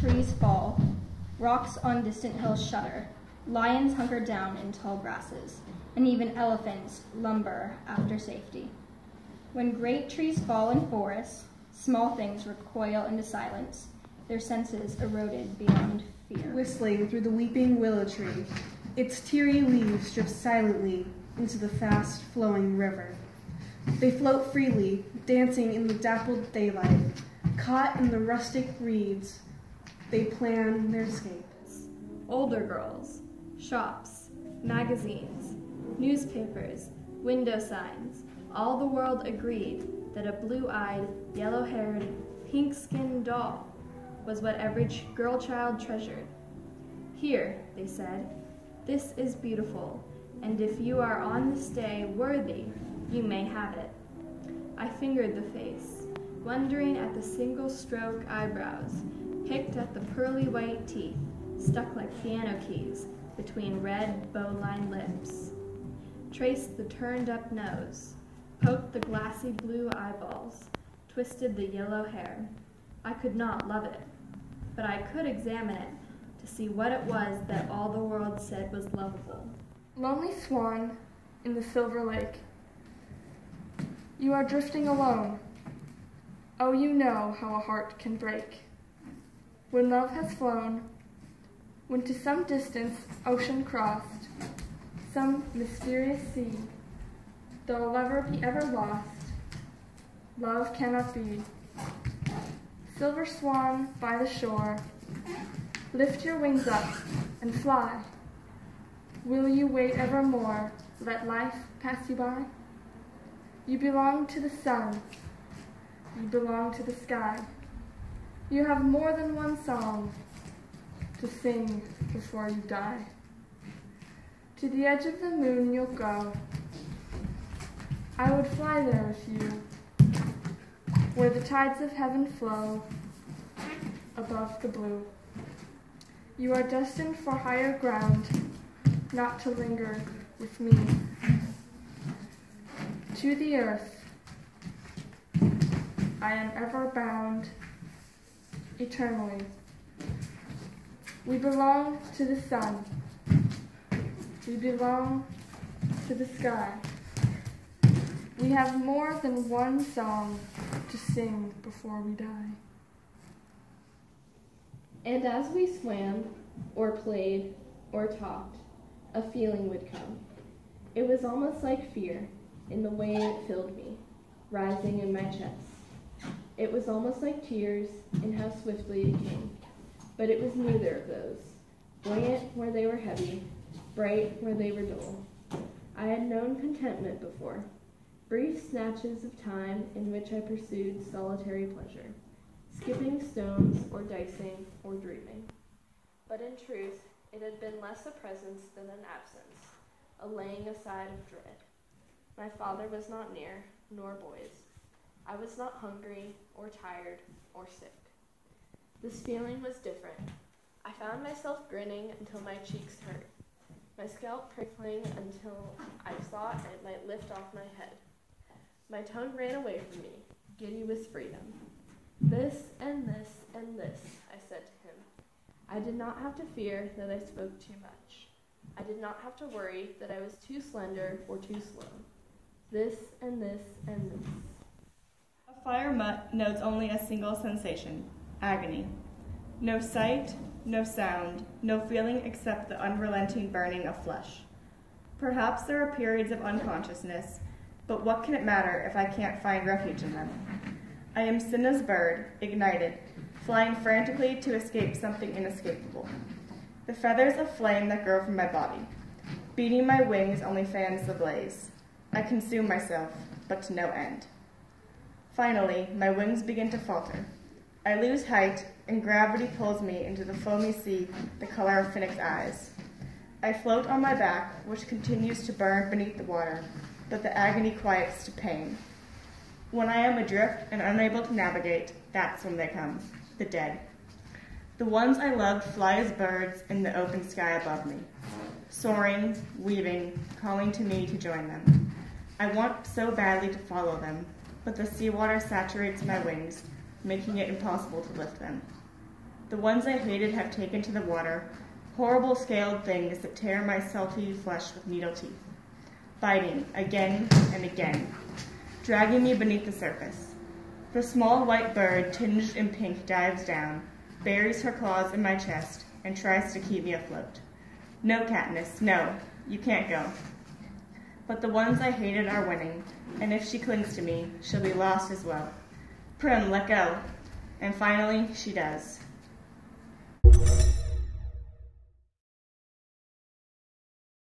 trees fall, rocks on distant hills shudder, lions hunker down in tall grasses, and even elephants lumber after safety. When great trees fall in forests, small things recoil into silence, their senses eroded beyond fear. Whistling through the weeping willow tree, its teary leaves drip silently into the fast-flowing river. They float freely, dancing in the dappled daylight. Caught in the rustic reeds, they plan their escape. Older girls, shops, magazines, newspapers, window signs, all the world agreed that a blue-eyed, yellow-haired, pink-skinned doll was what every girl child treasured. Here, they said, this is beautiful, and if you are on this day worthy, you may have it. I fingered the face, wondering at the single-stroke eyebrows, picked at the pearly white teeth, stuck like piano keys between red bow-lined lips, traced the turned-up nose, poked the glassy blue eyeballs, twisted the yellow hair. I could not love it, but I could examine it to see what it was that all the world said was lovable. Lonely swan in the silver lake, you are drifting alone. Oh, you know how a heart can break. When love has flown, when to some distance ocean crossed, some mysterious sea, though a lover be ever lost, love cannot be. Silver swan by the shore, lift your wings up and fly. Will you wait evermore, let life pass you by? You belong to the sun, you belong to the sky. You have more than one song to sing before you die. To the edge of the moon you'll go. I would fly there with you, where the tides of heaven flow above the blue. You are destined for higher ground, not to linger with me. To the earth, I am ever bound, eternally. We belong to the sun. We belong to the sky. We have more than one song to sing before we die. And as we swam, or played, or talked, a feeling would come. It was almost like fear, in the way it filled me, rising in my chest. It was almost like tears, in how swiftly it came. But it was neither of those, buoyant where they were heavy, bright where they were dull. I had known contentment before, brief snatches of time in which I pursued solitary pleasure, skipping stones or dicing or dreaming. But in truth, it had been less a presence than an absence, a laying aside of dread. My father was not near, nor boys. I was not hungry or tired or sick. This feeling was different. I found myself grinning until my cheeks hurt, my scalp prickling until I thought it might lift off my head. My tongue ran away from me, giddy with freedom. This and this and this, I said to him. I did not have to fear that I spoke too much. I did not have to worry that I was too slender or too slow. This and this and this. A fire mutt knows only a single sensation, agony. No sight, no sound, no feeling except the unrelenting burning of flesh. Perhaps there are periods of unconsciousness, but what can it matter if I can't find refuge in them? I am Cinna's bird, ignited, flying frantically to escape something inescapable. The feathers of flame that grow from my body. Beating my wings only fans the blaze. I consume myself, but to no end. Finally, my wings begin to falter. I lose height, and gravity pulls me into the foamy sea, the color of Phoenix eyes. I float on my back, which continues to burn beneath the water, but the agony quiets to pain. When I am adrift and unable to navigate, that's when they come, the dead. The ones I loved fly as birds in the open sky above me, soaring, weaving, calling to me to join them. I want so badly to follow them, but the seawater saturates my wings, making it impossible to lift them. The ones I hated have taken to the water, horrible scaled things that tear my salty flesh with needle teeth, biting again and again, dragging me beneath the surface. The small white bird, tinged in pink, dives down, buries her claws in my chest, and tries to keep me afloat. No, Katniss, no, you can't go. But the ones I hated are winning, and if she clings to me, she'll be lost as well. Prim, let go. And finally, she does.